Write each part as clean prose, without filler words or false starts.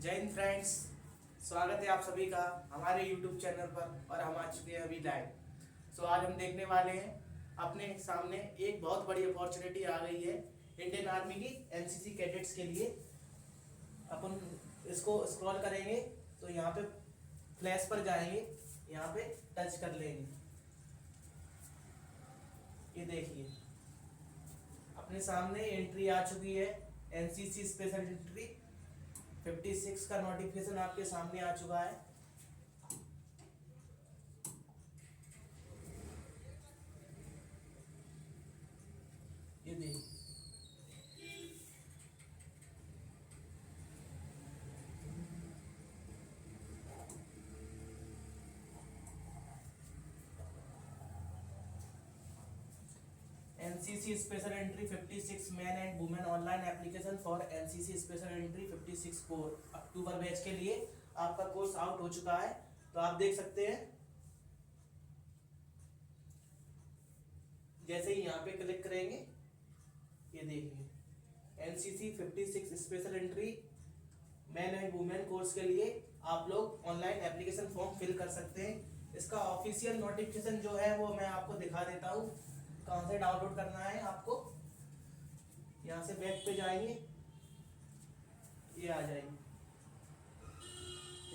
जय हिंद फ्रेंड्स। स्वागत है आप सभी का हमारे YouTube चैनल पर और हम आ चुके हैं अभी लाइव। आज हम देखने वाले हैं अपने सामने एक बहुत बड़ी अपॉर्चुनिटी आ गई है इंडियन आर्मी की एनसीसी कैडेट्स के लिए। अपन इसको स्क्रॉल करेंगे तो यहाँ पे फ्लैश पर जाएंगे, यहाँ पे टच कर लेंगे। ये देखिए अपने सामने एंट्री आ चुकी है, एनसीसी स्पेशल एंट्री 56 का नोटिफिकेशन आपके सामने आ चुका है। ये देखिए NCC special entry 56 man and women online application for NCC special entry 56 core October batch के लिए आपका कोर्स आउट हो चुका है। तो आप देख सकते हैं, जैसे ही यहाँ पे क्लिक करेंगे ये देखिए NCC 56 special entry man and women course के लिए आप लोग ऑनलाइन एप्लीकेशन फॉर्म फिल कर सकते हैं। इसका ऑफिशियल नोटिफिकेशन जो है वो मैं आपको दिखा देता हूँ कहाँ से डाउनलोड करना है। आपको यहाँ से वेब पे जाएंगे, ये आ जाएगी।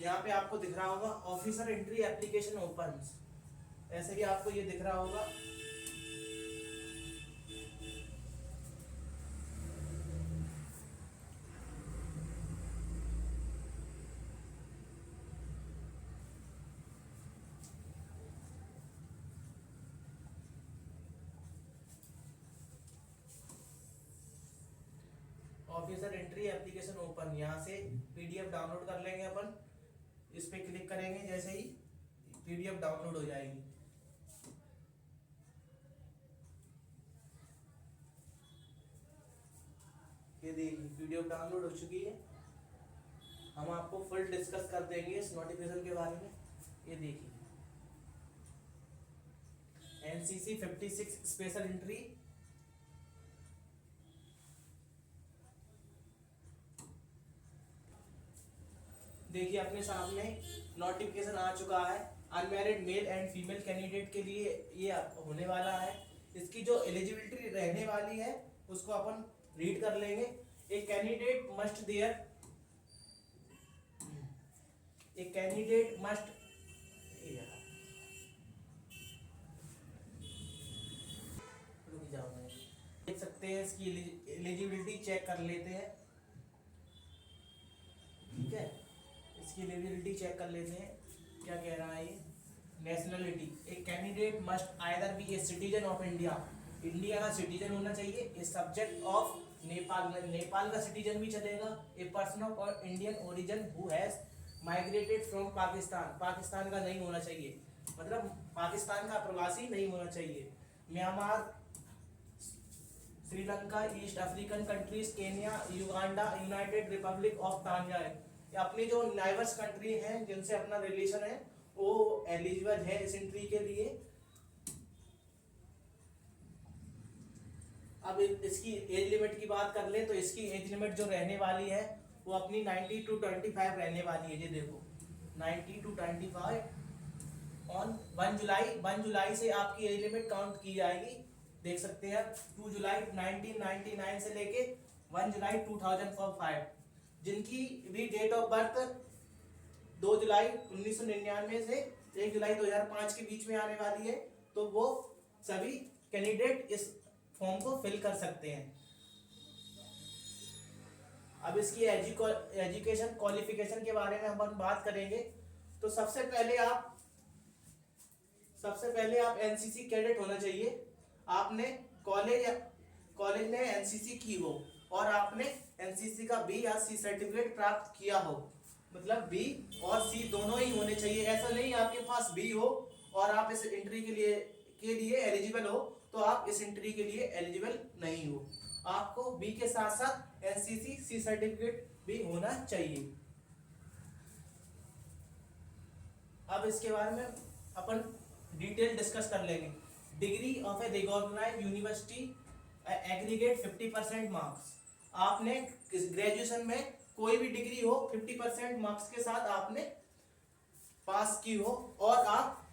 यहाँ पे आपको दिख रहा होगा ऑफिसर एंट्री एप्लीकेशन ओपन, ऐसे भी आपको ये दिख रहा होगा। ऑफिसर एंट्री एप्लीकेशन ओपन, यहाँ से पीडीएफ डाउनलोड कर लेंगे अपन। इस पे क्लिक करेंगे, जैसे ही पीडीएफ डाउनलोड हो जाएगी। ये देखिए पीडीएफ डाउनलोड हो चुकी है। हम आपको फुल डिस्कस कर देंगे इस नोटिफिकेशन के बारे में। ये देखिए एनसीसी 56 स्पेशल एंट्री देखिए अपने सामने नोटिफिकेशन आ चुका है। Unmarried male and female candidate के लिए ये होने वाला है। इसकी जो एलिजिबिलिटी रहने वाली है उसको अपन रीड कर लेंगे। ए कैंडिडेट मस्ट रुक जाओ, मैं देख सकते हैं इसकी एलिजिबिलिटी चेक कर लेते हैं। ठीक है, इसकी एलिजिबिलिटी चेक कर लेते हैं क्या कह रहा है ये। Nationality, a candidate must either be a citizen of India, India का सिटीजन होना चाहिए। A subject of Nepal, Nepal का सिटीजन भी चलेगा। A person of Indian origin who has migrated from Pakistan, Pakistan का नहीं होना चाहिए, मतलब पाकिस्तान का प्रवासी नहीं होना चाहिए। Myanmar, Sri Lanka, east African countries, Kenya, Uganda, United Republic of Tanzania, अपनी जो नाइबर्स कंट्री हैं जिनसे अपना रिलेशन है वो एलिजिबल है इस एंट्री के लिए। अब इसकी एज लिमिट की बात कर ले तो इसकी एज लिमिट जो रहने वाली है वो अपनी 90 टू 25 रहने वाली है। ये देखो 90 टू 25 ऑन 1 जुलाई से आपकी एज लिमिट काउंट की जाएगी। देख सकते हैं 2 जुलाई 1999 से लेके 1 जुलाई 2005, जिनकी भी डेट ऑफ बर्थ 2 जुलाई 1999 से 1 जुलाई 2005 के बीच में आने वाली है, तो वो सभी कैंडिडेट इस फॉर्म को फिल कर सकते हैं। अब इसकी एजुकेशन क्वालिफिकेशन के बारे में हम बात करेंगे तो सबसे पहले आप एनसीसी कैडेट होना चाहिए। आपने कॉलेज में एनसीसी की हो और आपने एनसीसी का बी या सी सर्टिफिकेट प्राप्त किया हो, मतलब बी और सी दोनों ही होने चाहिए। ऐसा नहीं आपके पास बी हो और आप इस एंट्री के लिए एलिजिबल हो तो आप इस एंट्री के लिए एलिजिबल नहीं हो। आपको बी के साथ साथ एनसीसी सी सर्टिफिकेट भी होना चाहिए। अब इसके बारे में अपन डिटेल डिस्कस कर लेंगे। Degree of a recognised university aggregate 50% marks, आपने ग्रेजुएशन में कोई भी डिग्री हो 50% मार्क्स के साथ आपने पास की हो, और आप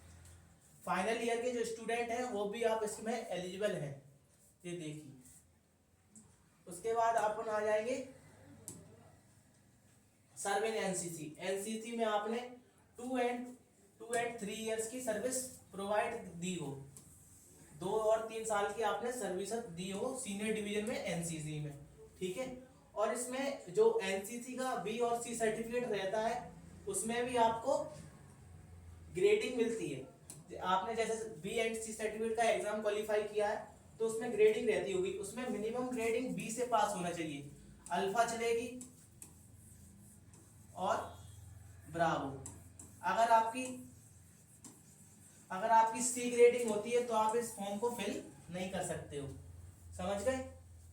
फाइनल ईयर के जो स्टूडेंट हैं वो भी आप इसमें एलिजिबल हैं, ये देखिए। उसके बाद अपन आ जाएंगे सर्व इन एनसीसी। एनसीसी में आपने 2 and 3 ईयर्स की सर्विस प्रोवाइड दी हो, 2 और 3 साल की आपने सर्विस दी हो सीनियर डिवीजन में एनसीसी में, ठीक है। और इसमें जो एनसीसी का बी और सी सर्टिफिकेट रहता है उसमें भी आपको ग्रेडिंग मिलती है। आपने जैसे बी एंड सी सर्टिफिकेट का एग्जाम क्वालिफाई किया है तो उसमें ग्रेडिंग रहती होगी, उसमें मिनिमम ग्रेडिंग बी से पास होना चाहिए, अल्फा चलेगी और ब्रावो। अगर आपकी सी ग्रेडिंग होती है तो आप इस फॉर्म को फिल नहीं कर सकते हो, समझ गए।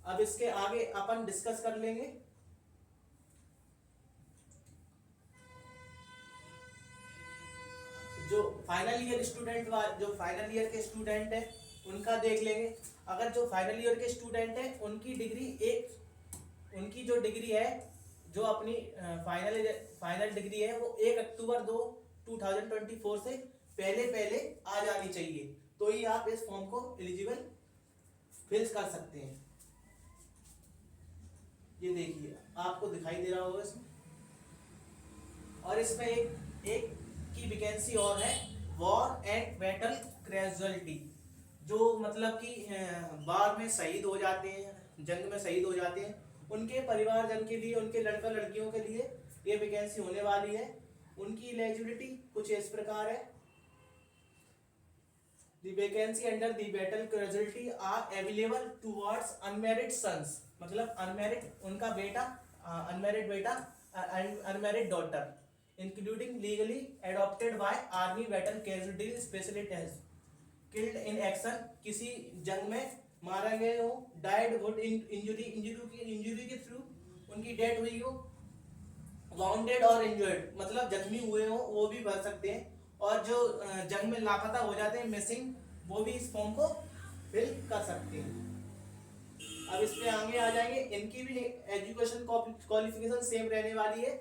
अब इसके आगे अपन डिस्कस कर लेंगे। जो फाइनल ईयर के स्टूडेंट है उनका देख लेंगे। अगर जो फाइनल ईयर के स्टूडेंट है उनकी जो डिग्री है, जो अपनी फाइनल डिग्री है वो 1 अक्टूबर 2024 से पहले आ जानी चाहिए, तो ही आप इस फॉर्म को एलिजिबल फिल कर सकते हैं। ये देखिए आपको दिखाई दे रहा होगा इसमें। और इसमें एक की वैकेंसी और है, वॉर एंड बैटल कैजुअलिटी, जो मतलब कि वार में शहीद हो जाते हैं, जंग में शहीद हो जाते हैं, उनके परिवारजन के लिए, उनके लड़का लड़कियों के लिए ये वैकेंसी होने वाली है। उनकी एलिजिबिलिटी कुछ इस प्रकार है। The vacancy under the battle casualty are available towards unmarried sons, मतलब अनमैरिड उनका बेटा, अनमैरिड बेटा, unmarried daughter, including legally adopted by army battle casualty specialists killed in action, किसी जंग में मारा गए हो, died what इंजरी के थ्रू उनकी डेथ हुई हो, वाउंडेड और इंजर्ड मतलब जख्मी हुए हो वो भी भर सकते हैं, और जो जंग में लापता हो जाते हैं मिसिंग, वो भी इस फॉर्म को फिल कर सकते हैं। अब इस पे आगे आ जाएंगे। इनकी भी एजुकेशन क्वालिफिकेशन सेम रहने वाली है,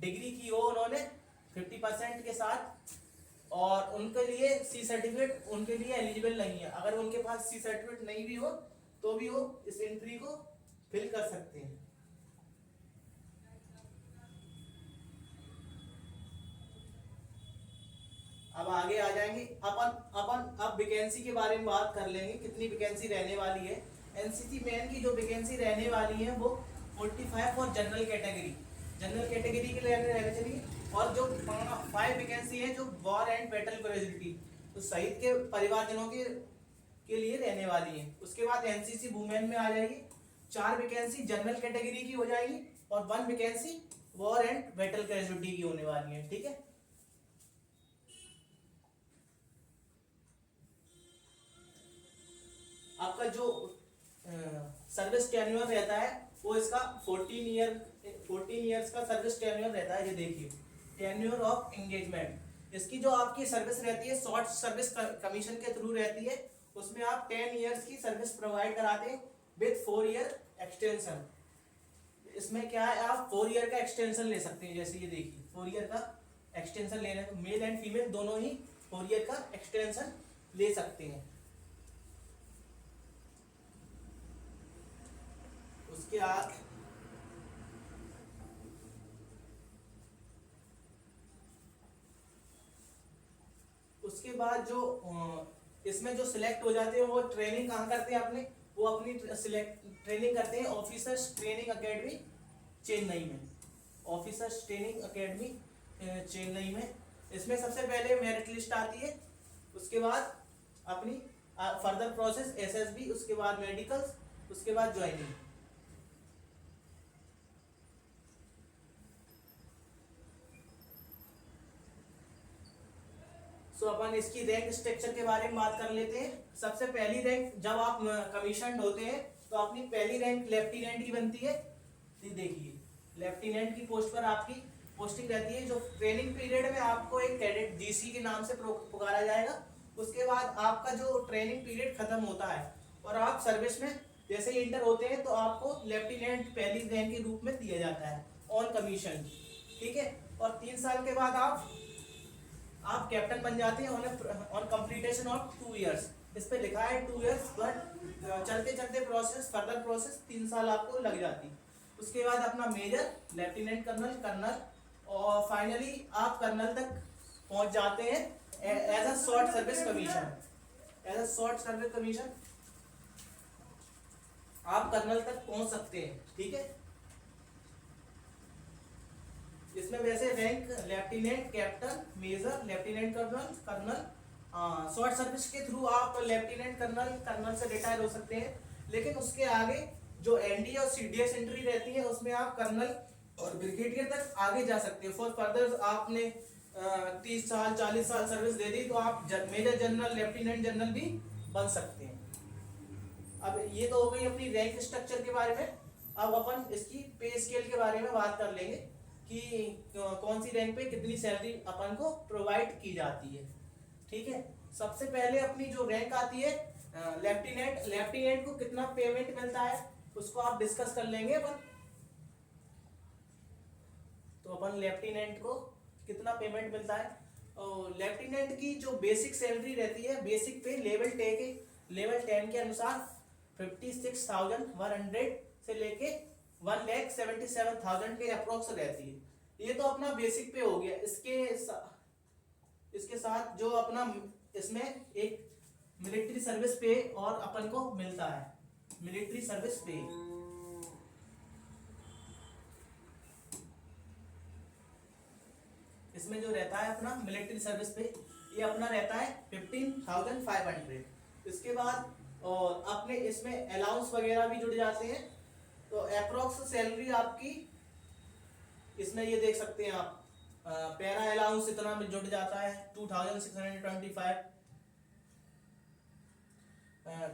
डिग्री की हो उन्होंने 50% के साथ, और उनके लिए सी सर्टिफिकेट उनके लिए एलिजिबल नहीं है। अगर उनके पास सी सर्टिफिकेट नहीं भी हो तो भी वो इस एंट्री को फिल कर सकते हैं। अब आगे आ जाएंगे अपन अब वैकेंसी के बारे में बात कर लेंगे, कितनी वैकेंसी रहने वाली है। एनसीसी मैन की जो वैकेंसी रहने वाली है वो 45 और जनरल कैटेगरी के लिए रहने चाहिए, और जो 5 वैकेंसी है जो वॉर एंड बैटल कैजुअलिटी, तो शहीद के परिवारजनों के लिए रहने वाली है। उसके बाद एनसीसी वुमेन में आ जाएगी, 4 वैकेंसी जनरल कैटेगरी की हो जाएगी और 1 vacancy war and battle casualty की होने वाली है, ठीक है। आपका जो सर्विस टेन्योर रहता है वो इसका 14 इयर्स का सर्विस टेन्योर रहता है। ये देखिए टेन्योर ऑफ एंगेजमेंट, इसकी जो आपकी सर्विस रहती है शॉर्ट सर्विस कमीशन के थ्रू रहती है, उसमें आप 10 इयर्स की सर्विस प्रोवाइड कराते हैं विद 4 ईयर एक्सटेंशन। इसमें क्या है, आप 4 ईयर का एक्सटेंशन ले सकते हैं, जैसे ये देखिए 4 ईयर का एक्सटेंशन ले रहे हैं, मेल एंड फीमेल दोनों ही 4 ईयर का एक्सटेंशन ले सकते हैं। उसके बाद जो इसमें जो सिलेक्ट हो जाते हैं वो ट्रेनिंग कहाँ करते हैं अपने, वो अपनी ट्रेनिंग करते हैं ऑफिसर्स ट्रेनिंग अकेडमी चेन्नई में, ऑफिसर्स ट्रेनिंग अकेडमी चेन्नई में। इसमें सबसे पहले मेरिट लिस्ट आती है, उसके बाद अपनी फर्दर प्रोसेस एसएसबी, उसके बाद मेडिकल्स, उसके बाद ज्वाइनिंग। तो अपन इसकी रैंक स्ट्रक्चर के बारे में बात कर लेते हैं। सबसे पहली रैंक जब आप कमीशन होते हैं तो अपनी पहली रैंक लेफ्टिनेंट की बनती है। देखिए लेफ्टिनेंट की पोस्ट पर आपकी पोस्टिंग रहती है, जो ट्रेनिंग पीरियड में आपको एक कैडेट जीसी के नाम से पुकारा जाएगा। उसके बाद आपका जो ट्रेनिंग पीरियड खत्म होता है और आप सर्विस में जैसे ही इंटर होते हैं तो आपको लेफ्टिनेंट पहली रैंक के रूप में दिया जाता है ऑन कमीशन, ठीक है। और 3 साल के बाद आप कैप्टन बन जाते हैं ऑन कंप्लीटेशन ऑफ 2 इयर्स। इस पे लिखा है 2 इयर्स, बट चलते चलते प्रोसेस, फर्दर प्रोसेस 3 साल आपको लग जाती। उसके बाद अपना मेजर, लेफ्टिनेंट कर्नल, कर्नल, और फाइनली आप कर्नल तक पहुंच जाते हैं as a short service commission. As a short service commission आप कर्नल तक पहुंच सकते हैं, ठीक है। इसमें वैसे rank lieutenant, captain, major, lieutenant colonel, colonel, short service के थ्रू आप लेफ्टिनेंट कर्नल, कर्नल से रिटायर हो सकते हैं। लेकिन उसके आगे जो एनडी और सीडीएस एंट्री रहती है उसमें आप कर्नल और ब्रिगेडियर तक आगे जा सकते हैं। फॉर फर्दर आपने 30 साल 40 साल सर्विस दे दी तो आप मेजर जनरल, लेफ्टिनेंट जनरल भी बन सकते हैं। अब ये तो हो गई अपनी रैंक स्ट्रक्चर के बारे में। अब अपन इसकी पे स्केल के बारे में बात कर लेंगे कि कौन सी रैंक पे कितनी सैलरी अपन को प्रोवाइड की जाती है, ठीक है। सबसे पहले अपनी जो रैंक आती है लेफ्टिनेंट, लेफ्टिनेंट को कितना पेमेंट मिलता है उसको आप डिस्कस कर लेंगे अपन। तो अपन लेफ्टिनेंट को कितना पेमेंट मिलता है, और लेफ्टिनेंट की जो बेसिक सैलरी रहती है, बेसिक पे लेवल 10 के अनुसार 56,100 से लेके 1,77,000 के अप्रोक्स रहती है। ये तो अपना बेसिक पे हो गया। इसके साथ जो अपना इसमें एक मिलिट्री सर्विस पे और अपन को मिलता है, मिलिट्री सर्विस पे। इसमें जो रहता है अपना मिलिट्री सर्विस पे, ये अपना रहता है 15,500। इसके बाद और अपने इसमें अलाउंस वगैरह भी जुड़ जाते हैं। तो अप्रोक्स सैलरी आपकी इसमें ये देख सकते हैं आप, पैरा अलाउंस इतना में जुड़ जाता है 2,625,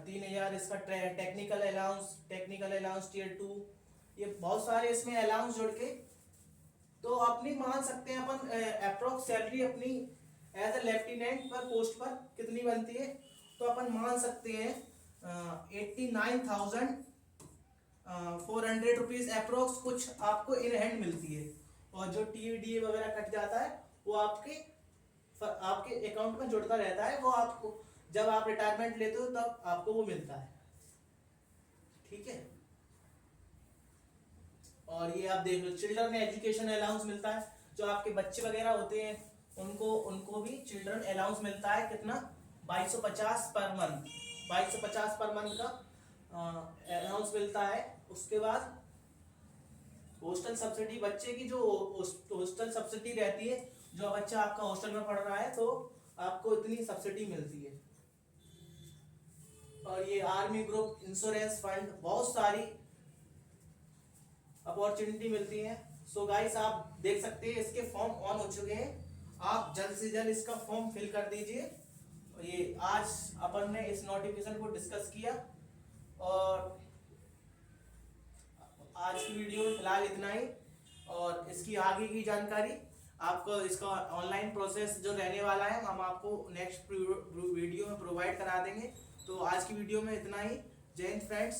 3,000 इसका टेक्निकल अलाउंस टियर 2, ये बहुत सारे इसमें अलाउंस जुड़ के तो अपनी मान सकते हैं अपन अप्रोक्स सैलरी अपनी एज ए लेफ्टिनेंट पर पोस्ट पर कितनी बनती है। तो अपन मान सकते हैं 89,400 रुपीज अप्रोक्स कुछ आपको इन हैंड मिलती है। और जो टीडीए वगैरह कट जाता है वो आपके अकाउंट में जुड़ता रहता है, वो आपको जब आप रिटायरमेंट लेते हो तब आपको वो मिलता है, ठीक है। और ये आप देख लो, चिल्ड्रन एजुकेशन अलाउंस मिलता है, जो आपके बच्चे वगैरह होते हैं उनको भी चिल्ड्रन अलाउंस मिलता है। कितना? 2250 पर मंथ, 2250 पर मंथ का अलाउंस मिलता है। उसके बाद हॉस्टल सब्सिडी, बच्चे की जो हॉस्टल सब्सिडी रहती है, जो बच्चा आपका हॉस्टल में पढ़ रहा है तो आपको इतनी सब्सिडी मिलती है। और ये आर्मी ग्रुप इंश्योरेंस फंड, बहुत सारी अपॉर्चुनिटी मिलती है। सो गाइस आप देख सकते हैं इसके फॉर्म ऑन हो चुके हैं, आप जल्द से जल्द इसका फॉर्म फिल कर दीजिए। ये आज अपन ने इस नोटिफिकेशन को डिस्कस किया, और आज की वीडियो में फिलहाल इतना ही। और इसकी आगे की जानकारी आपको, इसका ऑनलाइन प्रोसेस जो रहने वाला है हम आपको नेक्स्ट वीडियो में प्रोवाइड करा देंगे। तो आज की वीडियो में इतना ही। जय हिंद फ्रेंड्स।